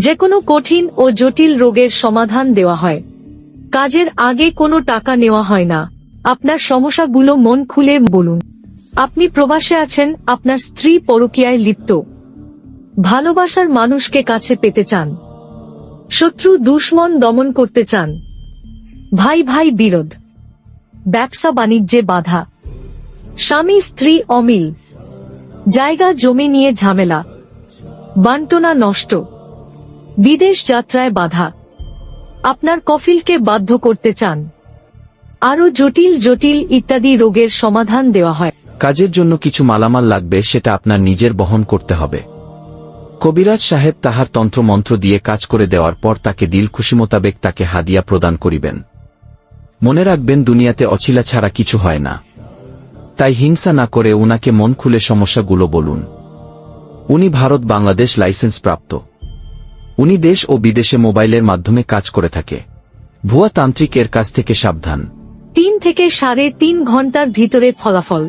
যেকোনো কঠিন ও জটিল রোগের সমাধান দেওয়া হয়। কাজের আগে কোনো টাকা নেওয়া হয় না। আপনার সমস্যাগুলো মন খুলে বলুন। আপনি প্রবাসে আছেন, আপনার স্ত্রী পরকীয়ায় লিপ্ত, ভালোবাসার মানুষকে কাছে পেতে চান, শত্রু দুশমন দমন করতে চান, ভাই ভাই বিরোধ, ব্যবসা বাণিজ্যে বাধা, স্বামী স্ত্রী অমিল, জায়গা জমি নিয়ে ঝামেলা, বান্টনা নষ্ট, বিদেশ যাত্রায় বাধা, আপনার কফিলকে বাধ্য করতে চান, আরো জটিল জটিল ইত্যাদি রোগের সমাধান দেওয়া হয়। কাজের জন্য কিছু মালামাল লাগবে, সেটা আপনার নিজের বহন করতে হবে। কবিরাজ সাহেব তাহার তন্ত্রমন্ত্র দিয়ে কাজ করে দেওয়ার পর তাকে দিল খুশি মোতাবেক তাকে হাদিয়া প্রদান করিবেন। মনে রাখবেন, দুনিয়াতে অছিলা ছাড়া কিছু হয় না। তাই হিংসা না করে উনাকে মন খুলে সমস্যাগুলো বলুন। উনি ভারত বাংলাদেশ লাইসেন্স প্রাপ্ত। উনি দেশ ও বিদেশে মোবাইলের মাধ্যমে কাজ করে থাকে। ভুয়া তান্ত্রিক এর কাছ থেকে সাবধান। 3 থেকে 3.5 ঘন্টার ভিতরে ফলাফল।